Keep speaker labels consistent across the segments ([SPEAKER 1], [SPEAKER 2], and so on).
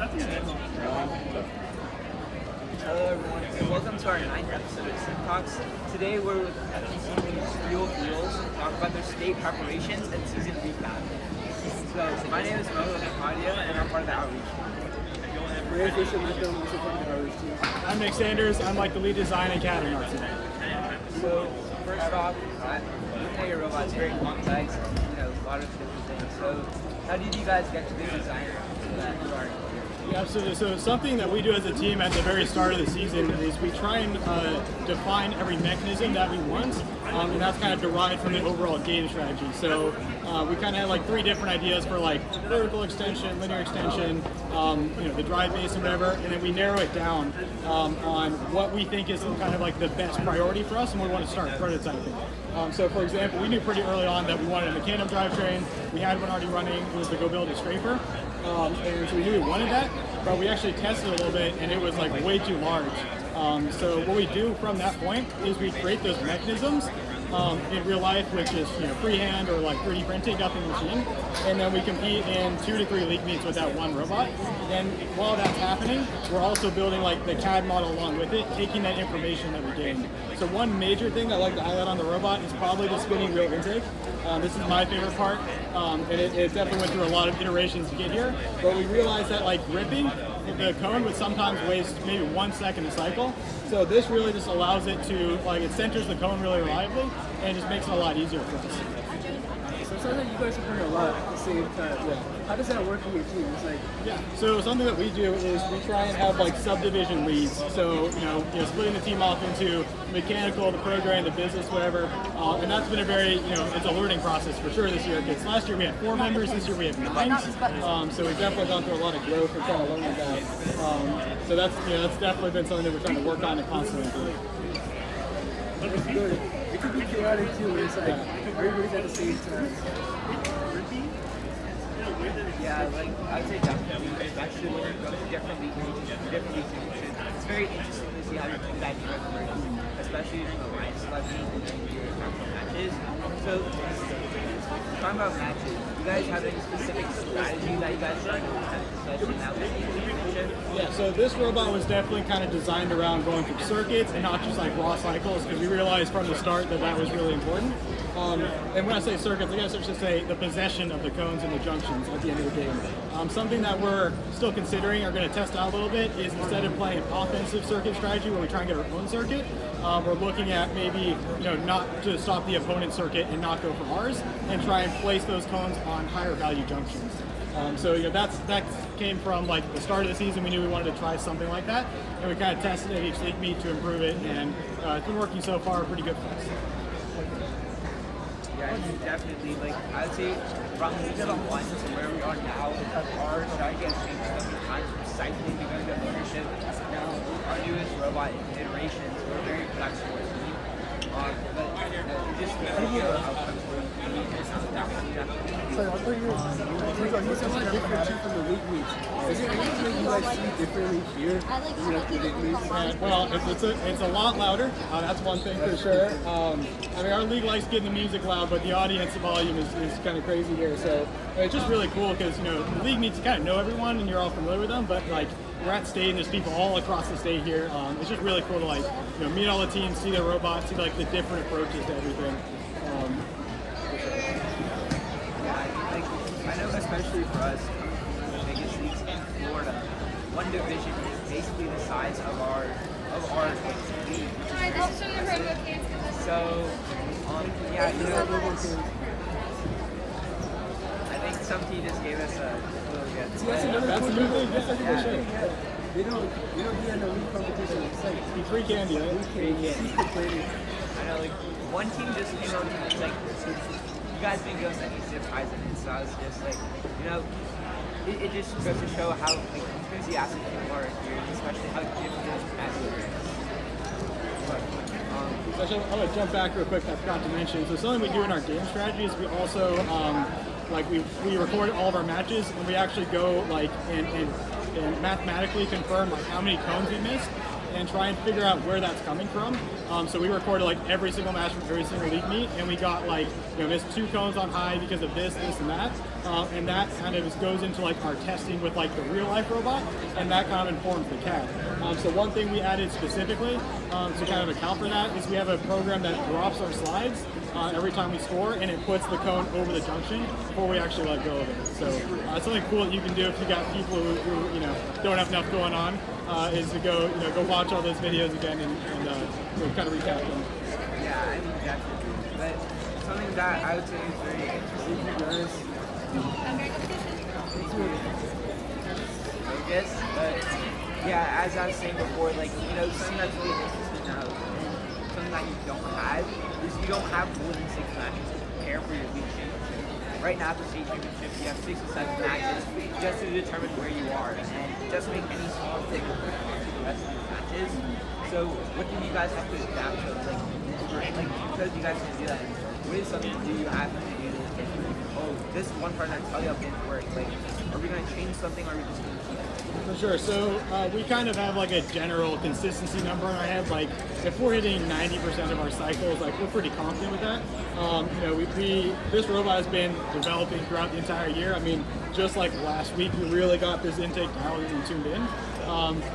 [SPEAKER 1] Hello everyone, and welcome to our 9th episode of Z.I.P Talks. Today we're with Steel Eels to talk about their state preparations and season recap. So my name is Mo Padia, and I'm part of the outreach.
[SPEAKER 2] I'm Nick Sanders. I'm like the lead design and CAD and art team.
[SPEAKER 1] So first off, looking at your robot's very complex, a lot of different things. So how did you guys get to the design for that starting?
[SPEAKER 2] Yeah, absolutely. So something that we do as a team at the very start of the season is we try and define every mechanism that we want, and that's kind of derived from the overall game strategy. So we kind of had like 3 different ideas for like vertical extension, linear extension, the drive base and whatever, and then we narrow it down on what we think is kind of like the best priority for us and we want to start prototyping. So for example, we knew pretty early on that we wanted a Mecanum drivetrain. We had one already running. It was the Go Build a Strafer. And so we knew we wanted that, but we actually tested it a little bit and it was like way too large. So what we do from that point is we create those mechanisms in real life, which is freehand or like 3D printing up in the machine, and then we compete in 2 to 3 league meets with that one robot. And while that's happening, we're also building like the CAD model along with it, taking that information that we gained. So one major thing I like to highlight on the robot is probably the spinning wheel intake. This is my favorite part, and it definitely went through a lot of iterations to get here. But we realized that like gripping the cone would sometimes waste maybe 1 second a cycle. So this really just allows it to, like, it centers the cone really reliably and just makes it a lot easier for us.
[SPEAKER 3] So it sounds like you guys are putting a lot at the same time.
[SPEAKER 2] Yeah.
[SPEAKER 3] How does that work in your team? It's like,
[SPEAKER 2] yeah. So something that we do is we try and have like subdivision leads. So splitting the team off into mechanical, the program, the business, whatever. And that's been a very it's a learning process for sure this year. Because last year we had 4 members, this year we have 9. So we've definitely gone through a lot of growth and trying to learn that. So that's that's definitely been something that we're trying to work on and constantly improve.
[SPEAKER 3] it's good. It could be chaotic too. It's like everybody's at the same time.
[SPEAKER 1] Yeah, like I would say definitely, especially when you're going to different league regions. It's very interesting to see how you do that different, especially in the line selection and then your actual matches. So, talking about matches, you guys have any specific strategy that you guys run, especially now that you mentioned?
[SPEAKER 2] Yeah, so this robot was definitely kind of designed around going through circuits and not just like raw cycles, because we realized from the start that that was really important. And when I say circuits, I guess I should say the possession of the cones and the junctions at the end of the game. Something that we're still considering, are going to test out a little bit, is instead of playing an offensive circuit strategy where we try and get our own circuit, we're looking at maybe not to stop the opponent's circuit and not go for ours, and try and place those cones on higher value junctions. So that came from like the start of the season. We knew we wanted to try something like that, and we kind of tested it each league meet to improve it, and it's been working so far pretty good for us.
[SPEAKER 1] Yeah, definitely. Like I would say, from Liga 1 to where we are now, our strategy has changed so many times from cycling because of ownership. Now, our newest robot iterations, we're very flexible. But just outcomes where you need to sound that
[SPEAKER 3] So I thought you said something different too from the league meets. Is there anything that you guys see differently here than the league meets?
[SPEAKER 2] Well, it's a lot louder. That's one thing for sure. I mean, our league likes getting the music loud, but the audience volume is kind of crazy here. So it's just really cool because the league meets, you kind of know everyone and you're all familiar with them, but like we're at state and there's people all across the state here. It's just really cool to like meet all the teams, see the robots, see like the different approaches to everything.
[SPEAKER 1] I know, especially for us, the biggest leagues in Florida, one division is basically the size of our league. So, I think some team just gave us a little good.
[SPEAKER 3] That's another
[SPEAKER 2] new thing. That's something to show.
[SPEAKER 3] They don't do in the league competition. It's like
[SPEAKER 2] Free candy, right?
[SPEAKER 1] I know, like one team just came out and it's like, you guys didn't go send Z.I.P Ties in it, so I was just like, it just goes to show how like enthusiastic people are here, especially how difficult matches are.
[SPEAKER 2] So I'm going to jump back real quick. I forgot to mention. So something we do in our game strategy is we also we record all of our matches, and we actually go like and mathematically confirm like how many cones we missed. and try and figure out where that's coming from. So we recorded like every single match from every single league meet, and we got like, missed 2 cones on high because of this, and that. And that kind of just goes into like our testing with like the real life robot, and that kind of informs the CAD. So one thing we added specifically to kind of account for that is we have a program that drops our slides every time we score, and it puts the cone over the junction before we actually let go of it. So something cool that you can do if you got people who don't have enough going on is to go watch all those videos again and kind of recap them.
[SPEAKER 1] Yeah, I mean definitely. But something that I would say is very interesting. Yes, but yeah, as I was saying before, like something that's really interesting now, and something that you don't have is you don't have more than 6 matches to prepare for your league championship. Right now, at the state championship, you have 6 or 7 matches just to determine where you are, and just make any small thing to the rest of your matches. So, what do you guys have to adapt to? Like because you guys can do that, what is something you have to do to get this one part that tell you didn't work? Like, are we going to change something, or are we just going to keep it?
[SPEAKER 2] For sure. So we kind of have like a general consistency number in our head. Like if we're hitting 90% of our cycles, like we're pretty confident with that. This robot has been developing throughout the entire year. I mean, just like last week, we really got this intake dialed in and tuned in.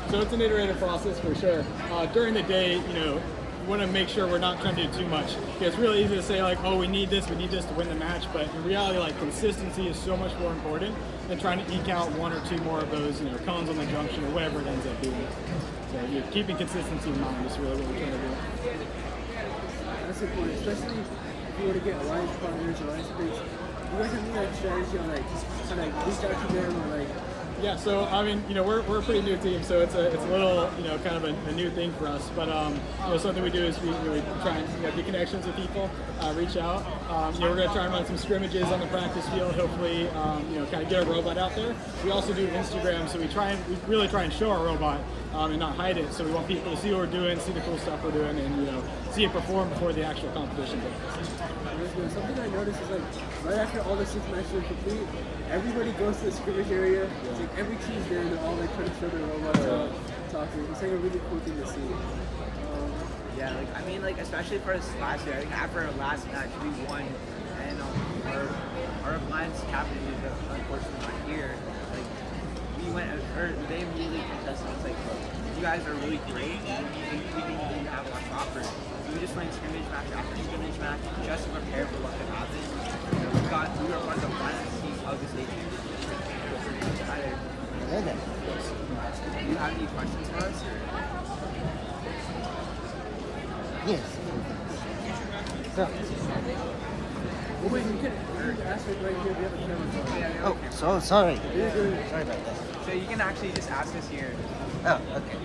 [SPEAKER 2] So it's an iterative process for sure. During the day, we want to make sure we're not trying to do too much. It's really easy to say like, oh, we need this to win the match, but in reality, like consistency is so much more important than trying to eke out 1 or 2 more of those, cones on the junction or whatever it ends up being. So keeping consistency in mind is really what we're trying to do.
[SPEAKER 3] That's important, especially if you were to get alliance partners, alliance mates. You guys have any like strategy on like just kind of reach out to them or like?
[SPEAKER 2] Yeah, so I mean, we're a pretty new team, so it's a little kind of a new thing for us. But something we do is we try and get connections with people, reach out. We're going to try and run some scrimmages on the practice field. Hopefully, kind of get a robot out there. We also do Instagram, so we really try and show our robot and not hide it. So we want people to see what we're doing, see the cool stuff we're doing, and see it perform before the actual competition.
[SPEAKER 3] Something I noticed is like right after all the 6 matches are complete, everybody goes to the scrimmage area. It's like every team's there and they're all like trying to show their robots talking. It's like a really cool thing to see.
[SPEAKER 1] Yeah, especially for us last year. I think after our last match we won, and our alliance captain is unfortunately not here. Like they immediately contested us like, you guys are really great. We think you have a lot to offer. We just playing scrimmage match after scrimmage match just to prepare for what could happen. We were one of the finest teams of the state championship. Do you have any questions for us?
[SPEAKER 4] Yes. So.
[SPEAKER 3] Oh wait, you can ask it right here. We have a camera.
[SPEAKER 4] Oh, so sorry.
[SPEAKER 3] Sorry
[SPEAKER 4] about that.
[SPEAKER 1] So you can actually just ask us here.
[SPEAKER 4] Oh, okay.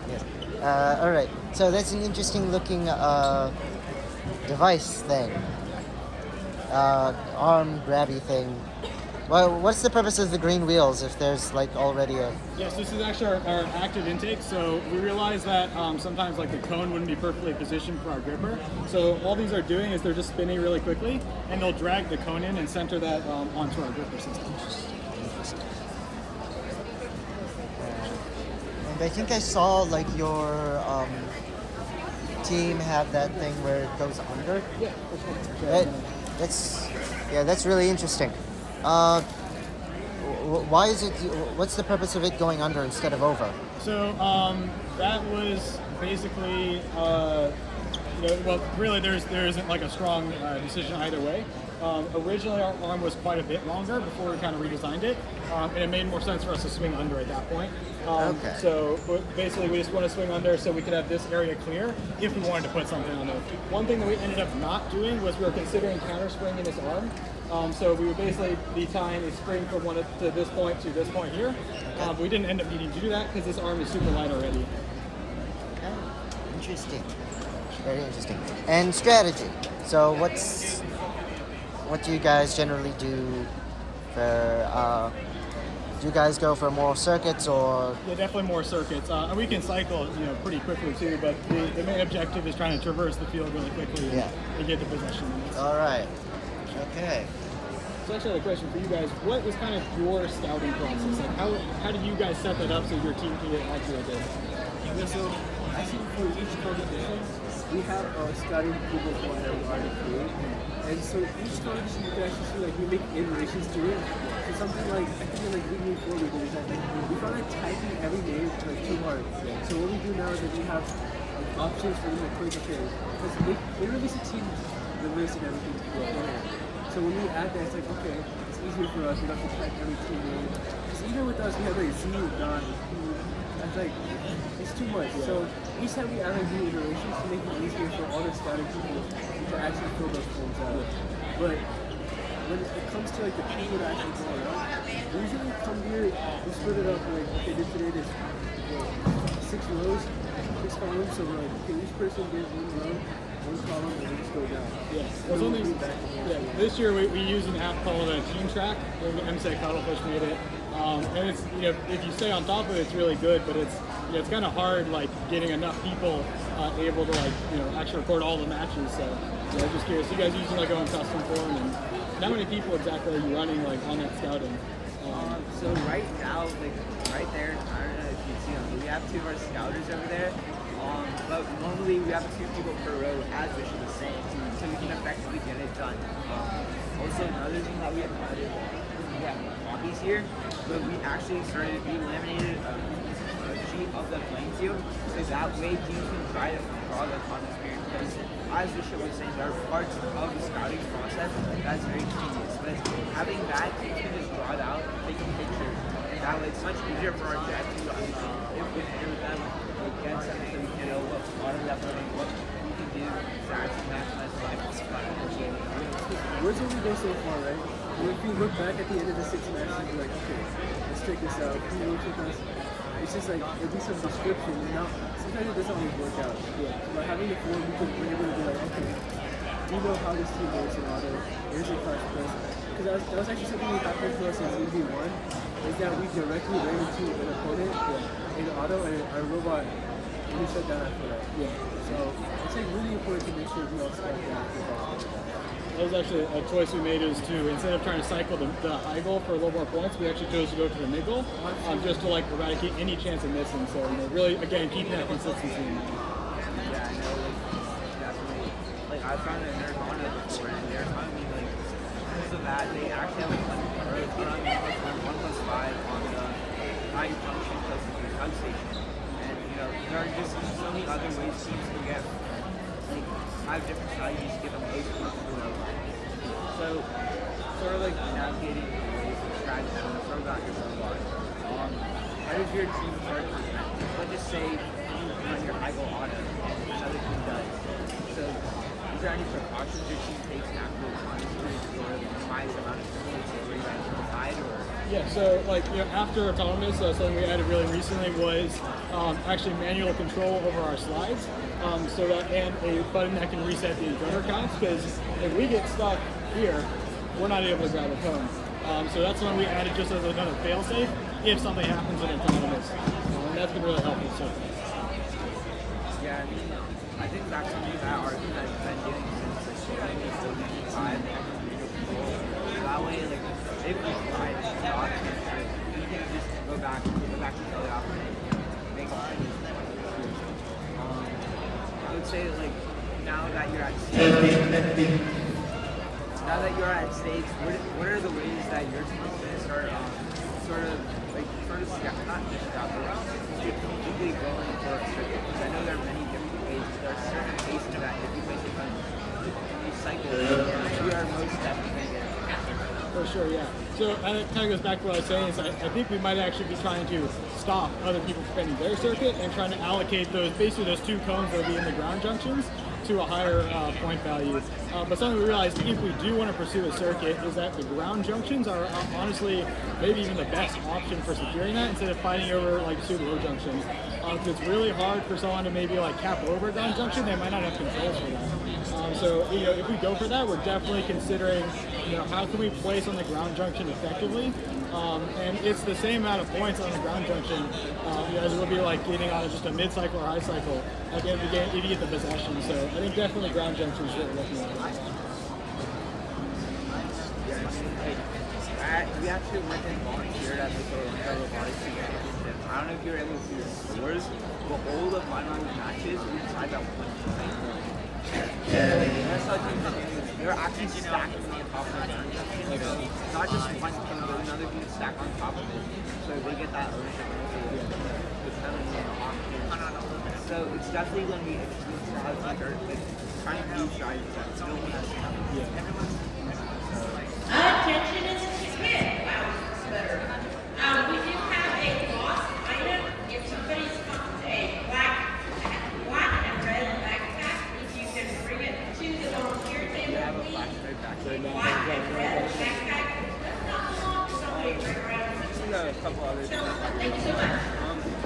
[SPEAKER 4] Yes. All right. So that's an interesting looking device thing. Arm grabby thing. Well, what's the purpose of the green wheels if there's like already a...
[SPEAKER 2] Yes, this is actually our active intake. So we realized that sometimes like the cone wouldn't be perfectly positioned for our gripper. So all these are doing is they're just spinning really quickly, and they'll drag the cone in and center that onto our gripper system.
[SPEAKER 4] And I think I saw like your team have that thing where it goes under.
[SPEAKER 2] Yeah, for sure.
[SPEAKER 4] That's really interesting. Why is it? What's the purpose of it going under instead of over?
[SPEAKER 2] So that was basically, really there isn't like a strong decision either way. Originally our arm was quite a bit longer before we kind of redesigned it, and it made more sense for us to swing under at that point.
[SPEAKER 4] Okay.
[SPEAKER 2] So basically we just want to swing under so we could have this area clear if we wanted to put something on there. One thing that we ended up not doing was we were considering counter springing this arm. So we would basically be tying a spring from to this point here. We didn't end up needing to do that because this arm is super light already.
[SPEAKER 4] Okay. Interesting. Very interesting. And strategy. So what do you guys generally do for, do you guys go for more circuits or?
[SPEAKER 2] Yeah, definitely more circuits. And we can cycle, pretty quickly too, but the main objective is trying to traverse the field really quickly and get the possession.
[SPEAKER 4] All right. Okay.
[SPEAKER 2] So actually I had a question for you guys. What was kind of your scouting process? Like how do you guys set that up so your team can get accurate data?
[SPEAKER 3] Yeah, so actually for each competition, we have a scouting Google form that we already create. And so each competition you can actually see like we make iterations to it. So something like I think in like week 4 we did is that like we found like typing every name like too hard. So what we do now is that we have like options for them to click okay. Because they release a team the list and everything beforehand. So when we add that it's like okay, it's easier for us, we don't have to type every team name. Because even with us we have like Z, Don, Q, that's like it's too much. So each time we add like new iterations to make it easier for all the scouting people to actually fill those forms out. But when it comes to like the people that actually go around, we usually come here, we split it up like okay, today there's 6 rows, 6 columns, so we're like okay, each person gets 1 row, 1 column, and we just go down.
[SPEAKER 2] Yeah. Well, this year we use an app called Team Track. MSEC Cuddlefish made it. And it's if you stay on top of it, it's really good. But it's kind of hard like getting enough people able to like actually record all the matches. So just curious, you guys using like your own custom form, and how many people exactly are you running like on that scouting?
[SPEAKER 1] So right now, like right there, I don't know if you see them, but we have 2 of our scouters over there. But normally we have 2 people per row as we should the same, so we can effectively get it done. Also, another thing that we have added, we have hobbies here, but we actually we laminated a sheet of the playing field, so that way teams can try to draw the fun experience. Because as Bishop was saying, there are parts of the scouting process that's very tedious, but having that, teams can just draw it out, take a picture, and that way it's much easier for our dad to understand if we're here with them. Get something so we can know what part of that learning, what we can do to actually maximize the life of the game.
[SPEAKER 3] Where's where we go so far, right? Well, if you look back at the end of the 6 matches, you're like, okay, let's check this out. Can you check this? It's just like, it'll be some description, and now, sometimes it doesn't always work out. Yeah. So by having the form, we can bring everyone to be like, okay, we know how this team works in auto, here's a clash press. Because that was actually something that happened to us in EV1, is that we directly ran into an opponent in auto, and our robot we shut down after that. Yeah. So it's like really important to make sure we all start down.
[SPEAKER 2] That was actually a choice we made is to, instead of trying to cycle the high goal for a little more points, we actually chose to go to the mid goal, just to like eradicate any chance of missing. So really, again, keeping that consistency in mind.
[SPEAKER 1] Yeah, I know, like definitely. Like I found it in Nirvana before, and they're telling me like because of that, they actually have like 1+5 on the high function plus the hub station. There are just so many other ways teams can get like 5 different strategies to get the most points per row. So sort of like navigating ways of strategy and sort of about your robot. How does your team start to prevent? Let's just say you run your high goal auto and another team does. So is there any precautions your team takes after the contest to sort of minimize the amount of points that you're going to provide, or?
[SPEAKER 2] Yeah, so like after autonomous, something we added really recently was actually manual control over our slides, so that and a button that can reset the encounter counts. Because if we get stuck here, we're not able to grab a cone. So that's one we added just as another fail-safe if something happens in autonomous, and that's been really helpful so far.
[SPEAKER 1] Yeah, I mean, I think that's something that our team has been doing since the beginning of the 5 and control. So that way, like, if we find the option, we can just go back to the other option and make all things. I would say, like, now that you're at stage, what are the ways that your team is going to start not just scout, but strategically going for a circuit? Because I know there are many different ways. There are certain cases that if you place a gun in these cycles, you are most definitely going to get it.
[SPEAKER 2] For sure, yeah. So it kind of goes back to what I was saying is I think we might actually be trying to stop other people from spending their circuit and trying to allocate those 2 cones that will be in the ground junctions to a higher point value. But something we realized if we do want to pursue a circuit is that the ground junctions are honestly maybe even the best option for securing that instead of fighting over like super low junctions. Because it's really hard for someone to maybe like cap over a ground junction, they might not have controls for that. So if we go for that, we're definitely considering how can we place on the ground junction effectively. And it's the same amount of points on the ground junction as it would be like getting on just a mid-cycle or high-cycle at the end of the game if you get the possession. So I think definitely ground junction is what we're looking at.
[SPEAKER 1] We actually went and volunteered at the robotics championship. I don't know know if you're able to see the scores, but all the final matches we decide that one point. That's how teams are doing. They're actually stacking on top of it. Like, not just one team, but another team stack on top of it. So they get that ownership the penalty and the option. So it's definitely going to be interesting to how teams are like, trying to do strategies that no one has done.
[SPEAKER 5] Attention is hit. We do have a lost item. If somebody's comes a black and red backpack, if you can bring it to the volunteer table,
[SPEAKER 1] We have a
[SPEAKER 5] please.
[SPEAKER 1] flashlight back there.
[SPEAKER 5] Black and red backpack. Not belong to somebody right around.
[SPEAKER 1] This is a couple other things.
[SPEAKER 5] Thank you so much.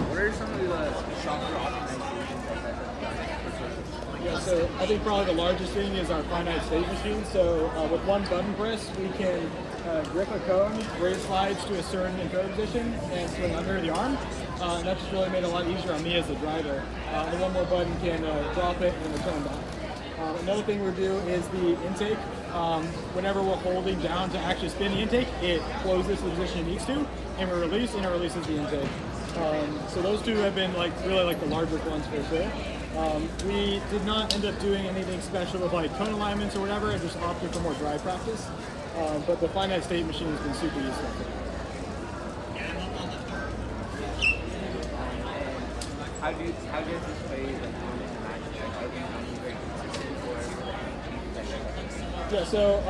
[SPEAKER 1] What are some of the software optimizations that you guys have done?
[SPEAKER 2] Yeah, so I think probably the largest thing is our finite state machine. So with one button press, we can grip a cone, raise slides to a certain encode position, and swing under the arm. And that just really made it a lot easier on me as the driver. And one more button can drop it and return back. Another thing we do is the intake. Whenever we're holding down to actually spin the intake, it closes the position it needs to, and we release, and it releases the intake. So those two have been like really like the larger ones for sure. We did not end up doing anything special with like cone alignments or whatever, and just opted for more dry practice. But the finite state machine has been super useful.
[SPEAKER 1] How does this play like, in the match? Like, are you very consistent or
[SPEAKER 2] Yeah, so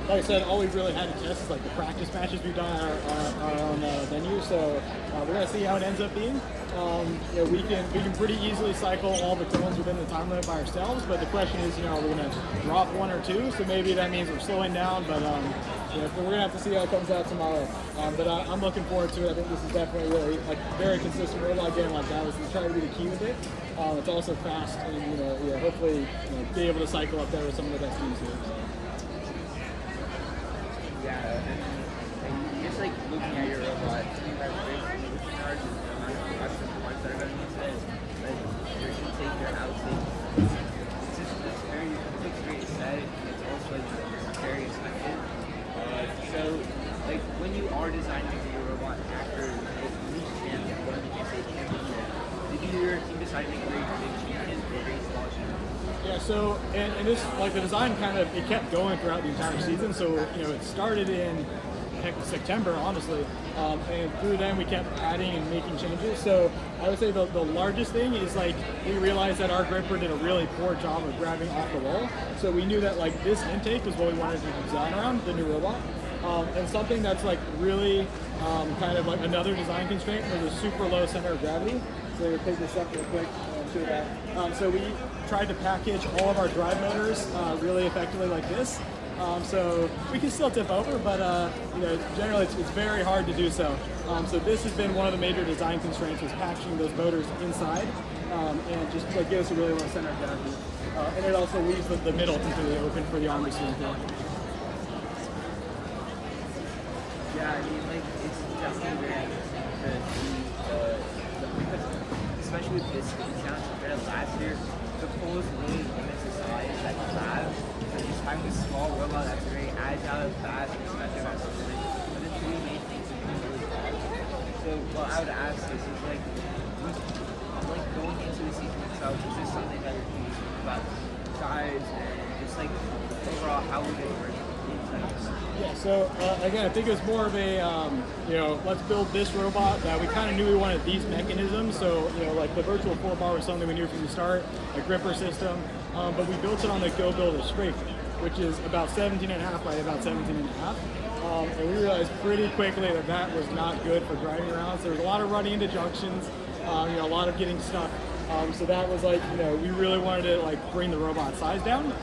[SPEAKER 2] like I said, all we've really had to test is like the practice matches we've done at our own venue. So we're gonna see how it ends up being. We can pretty easily cycle all the cones within the time limit by ourselves. But the question is, are we gonna drop one or two? So maybe that means we're slowing down. But we're gonna have to see how it comes out tomorrow. But I'm looking forward to it. I think this is definitely really like very consistent robot. Again, like that was trying to be the key with it. It's also fast, and hopefully be able to cycle up there with some of the best teams here.
[SPEAKER 1] Yeah, and just like looking at your robot, I think that's great. Charge is the amount of questions the ones that are going to be said. Like your intake, your outtake. It looks very aesthetic, and it's also like very effective. So like when you are designing your robot after each camp, what you say did your team decide to make very big changes or very small changes?
[SPEAKER 2] Yeah, so and this like the design it kept going throughout the entire season. So it started in September, honestly, and through then we kept adding and making changes. So I would say the largest thing is like we realized that our gripper did a really poor job of grabbing off the wall. So we knew that like this intake was what we wanted to design around the new robot. And something that's like really kind of like another design constraint was a super low center of gravity. So we'll take this up real quick and show that. So we tried to package all of our drive motors really effectively like this. So we can still tip over, but generally it's very hard to do so. So this has been one of the major design constraints, was packaging those motors inside and just like give us a really low center of gravity. And it also leaves the middle completely open for the arm to swing through.
[SPEAKER 1] Yeah, I mean, like, it's definitely very interesting to see because, especially with this challenge compared to last year, the pulls really limits the size that you have. So just having a small robot that's very agile, fast, and effective at swimming, but the three main things are really fast. So what I would ask is like, going into the season itself, is this something that you're thinking about size and just like overall how would it work?
[SPEAKER 2] Yeah, so again, I think it was more of a, let's build this robot that we kind of knew we wanted these mechanisms. So, like the virtual 4-bar was something we knew from the start, a gripper system, but we built it on the Go Builder strafe, which is about 17.5 by about 17.5. And we realized pretty quickly that that was not good for driving around. So there was a lot of running into junctions, a lot of getting stuck. So that was like, we really wanted to like bring the robot size down.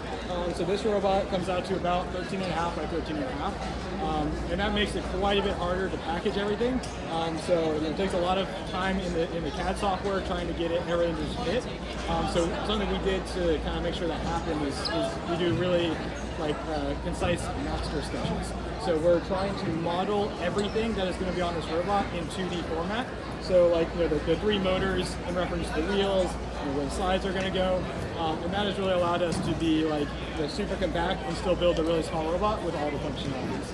[SPEAKER 2] So this robot comes out to about 13.5 by 13.5. And that makes it quite a bit harder to package everything. So it takes a lot of time in the CAD software trying to get everything to fit. So something we did to kind of make sure that happened is we do really like concise master sketches. So we're trying to model everything that is going to be on this robot in 2D format. So like the three motors in reference to the wheels, where the slides are going to go, and that has really allowed us to be like super compact and still build a really small robot with all the functionalities.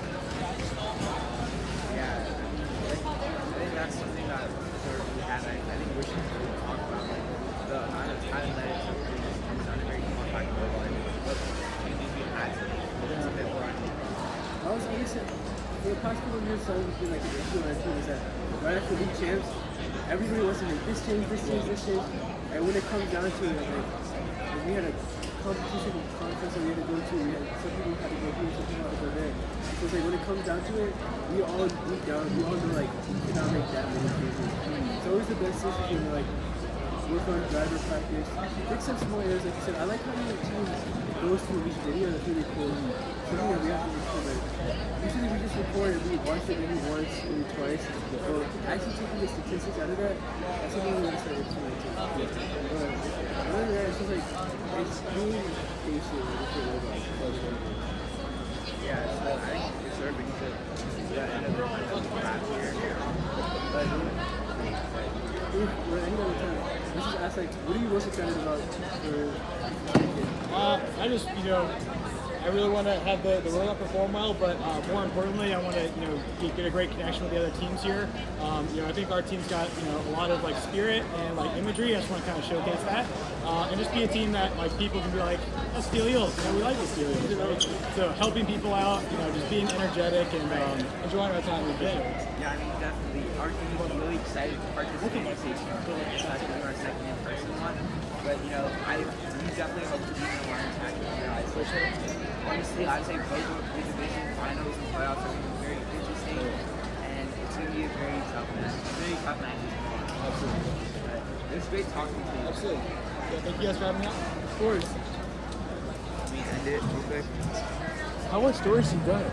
[SPEAKER 1] Yeah, I think that's something that we haven't
[SPEAKER 3] the past couple of years, something has been like an issue on our team is that right after league champs, everybody wants to make this change, and when it comes down to it, like we had a competition contest that we had to go to, we had some people had to go here, some people had to go there. So it's like when it comes down to it, we all deep down, we all know like we cannot make that many changes. It's always the best decision to like work on driver practice, fix some small areas. Like you said, I like how your team goes through each video. That's really cool. Something that we have to record. Like, usually we just record and we watch it maybe once, maybe twice. So actually taking the statistics out of that, that's something we want to start implementing. But other than that, it's just like it's being patient with your robots.
[SPEAKER 1] Yeah, so I think it's sort of been to the end of the last year. But
[SPEAKER 3] We're ending all the time. Let's just ask, like, what are you most excited about for
[SPEAKER 2] I just, I really want to have the robot perform well, but more importantly, I want to, get a great connection with the other teams here. I think our team's got, a lot of like spirit and like imagery. I just want to kind of showcase that, and just be a team that like people can be like, oh, Steel Eels, we like the Steel Eels. Right? So helping people out, just being energetic and enjoying our time with it.
[SPEAKER 1] yeah, I mean, definitely. Our team is really excited to participate in this season, especially in our second in-person one. But, we definitely hope to be in the line attack with you guys. Honestly, I'd say both of the division finals and playoffs are going to be very interesting, and it's going to be a very tough match. Very tough match.
[SPEAKER 2] Absolutely.
[SPEAKER 1] It was great talking to you.
[SPEAKER 2] Absolutely. Yeah, thank you guys for having me out.
[SPEAKER 3] Of course.
[SPEAKER 1] Let me end it real quick.
[SPEAKER 3] How much stories you done?